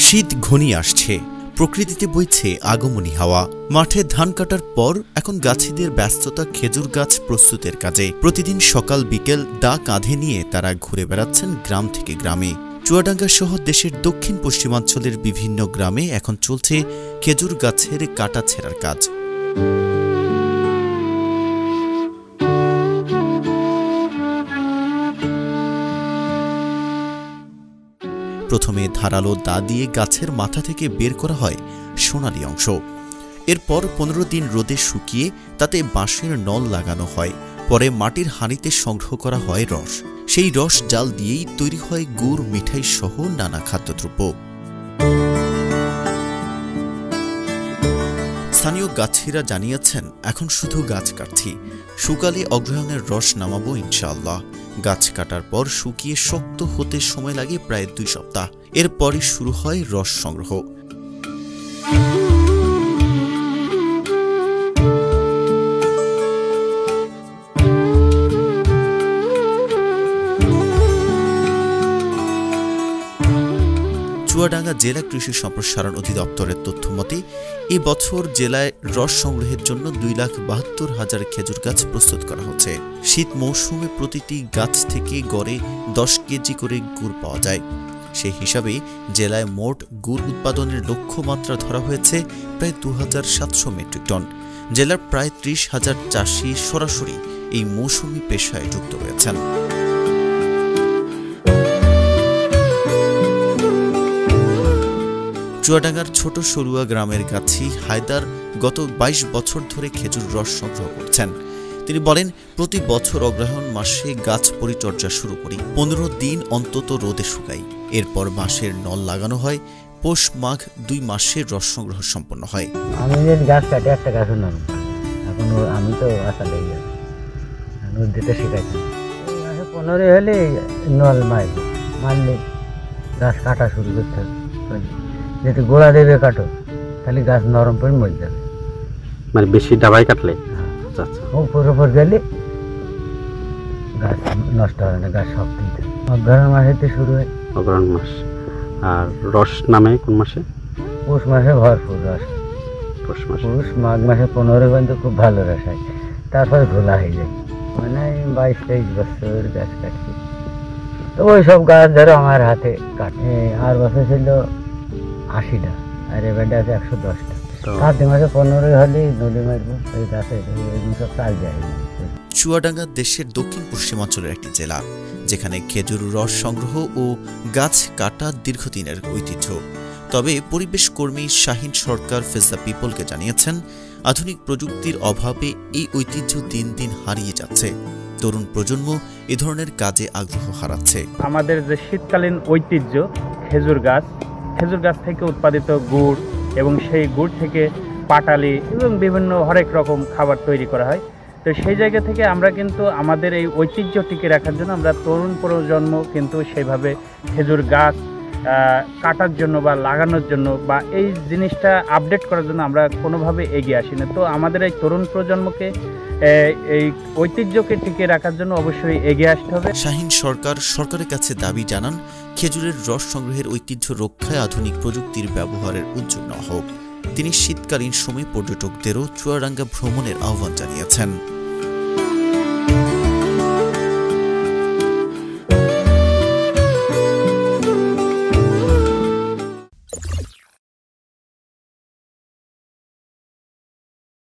শীত ঘনিয়ে আসছে, প্রকৃতিতে বইছে আগমনী হাওয়া। মাঠে ধান কাটার পর এখন গাছিদের ব্যস্ততা খেজুর গাছ প্রস্তুতের কাজে। প্রতিদিন সকাল বিকেল দা কাঁধে নিয়ে তারা ঘুরে বেড়াচ্ছেন গ্রাম থেকে গ্রামে। চুয়াডাঙ্গা সহ দেশের দক্ষিণ পশ্চিমাঞ্চলের বিভিন্ন গ্রামে এখন চলছে খেজুর গাছের কাটা ছেঁড়ার কাজ। প্রথমে ধারালো দা দিয়ে গাছের মাথা থেকে বের করা হয় সোনালি অংশ। এরপর 15 দিন রোদে শুকিয়ে তাতে বাঁশের নল লাগানো হয়। পরে মাটির হাঁড়িতে সংগ্রহ করা হয় রস। সেই রস জাল দিয়েই তৈরি হয় গুড়, মিঠাই সহ নানা খাদ্যদ্রব্য। স্থানীয় গাছিরা জানিয়েছেন, এখন শুধু গাছ কাটছি, শুকালে অগ্রহায়ণের রস নামাবো ইনশাআল্লাহ। গাছ কাটার পর শুকিয়ে শক্ত হতে সময় লাগে প্রায় 2 সপ্তাহ। এরপরই শুরু হয় রস সংগ্রহ। চুয়াডাঙ্গা জেলা কৃষি সম্প্রসারণ অধিদপ্তরের তথ্য মতে এবছর জেলায় রস সংগ্রহের জন্য 2,72,000 খেজুর গাছ প্রস্তুত করা হচ্ছে। শীত মৌসুমে প্রতিটি গাছ থেকে গড়ে 10 কেজি করে গুড় পাওয়া যায়। সেই হিসাবে জেলায় মোট গুড় উৎপাদনের লক্ষ্যমাত্রা ধরা হয়েছে প্রায় 2,700 মেট্রিক টন। জেলার প্রায় 30,000 চাষি সরাসরি এই মৌসুমী পেশায় যুক্ত রয়েছেন। চুয়াডাঙ্গার ছোট সরুয়া গ্রামের গাছি হায়দার গত 22 বছর ধরে খেজুর রস সংগ্রহ করছেন। তিনি বলেন, প্রতি বছর অগ্রহায়ণ মাসে গাছ পরিচর্যা শুরু করি। 15 দিন অন্তত রোদে শুকাই। এরপর বাঁশের নল লাগানো হয়। পৌষ মাঘ 2 মাসে রস সংগ্রহ সম্পন্ন হয়। আমি গাছ কাটে একটা গাছ নাম এখন আমি তো আশা লেগে যাচ্ছি, নদীতে শিখাইছি। 15 হলে নল মারলে গাছ কাটা শুরু করতে হবে। যদি গোড়া দেবে কাটো তাহলে গাছ নরম করে মরে যাবে, মানে বেশি ডাবাই কাটলে উপর গেলে গাছ নষ্ট হয় না, গাছ শক্ত থাকে। অগ্রহায়ণ মাসেতে শুরু হয়। অগ্রহায়ণ মাস। আর রস নামে কোন মাসে? পৌষ মাসে ভরপুর রস। পৌষ মাসে। পৌষ মাঘ মাসে 15 পর্যন্ত খুব ভালো রস হয়, তারপরে ঘোলা হয়ে যায়। মানে 22-23 বছর গাছ কাটছি, তো ওই সব গাছ ধরো আমার হাতে কাটে। আর বছর ছিল 80টা, আর এবারটা আছে 110টা। কার্তিক মাসে 15 হলে নদী মারবো, এই গাছে সব চাল যায়। চুয়াডাঙ্গা দেশের দক্ষিণ পশ্চিমাঞ্চলের একটি জেলা, যেখানে খেজুর রস সংগ্রহ ও গাছ কাটা দীর্ঘদিনের ঐতিহ্য। তবে পরিবেশ কর্মী শাহিন সরকার ফেজ দ্য পিপলকে জানিয়েছেন, আধুনিক প্রযুক্তির অভাবে এই ঐতিহ্য দিন দিন হারিয়ে যাচ্ছে। তরুণ প্রজন্ম এ ধরনের কাজে আগ্রহ হারাচ্ছে। আমাদের যে শীতকালীন ঐতিহ্য খেজুর গাছ থেকে উৎপাদিত গুড় এবং সেই গুড় থেকে পাটালি এবং বিভিন্ন হরেক রকম খাবার তৈরি করা হয়। তো সেই জায়গা থেকে আমরা কিন্তু আমাদের এই ঐতিহ্য টিকে রাখার জন্য আমরা তরুণ প্রজন্ম কিন্তু সেইভাবে খেজুর গাছ কাটার জন্য বা লাগানোর জন্য বা এই জিনিসটা আপডেট করার জন্য আমরা কোনোভাবে এগিয়ে আসি না। তো আমাদের এই তরুণ প্রজন্মকে এই ঐতিহ্যকে টিকে রাখার জন্য অবশ্যই এগিয়ে আসতে হবে। শাহিন সরকার সরকারের কাছে দাবি জানান, খেজুরের রস সংগ্রহের ঐতিহ্য রক্ষায় আধুনিক প্রযুক্তির ব্যবহারের উদ্যোগ নেওয়া হোক। তিনি শীতকালীন সময়ে পর্যটকদেরও চুয়াডাঙ্গা ভ্রমণের আহ্বান জানিয়েছেন।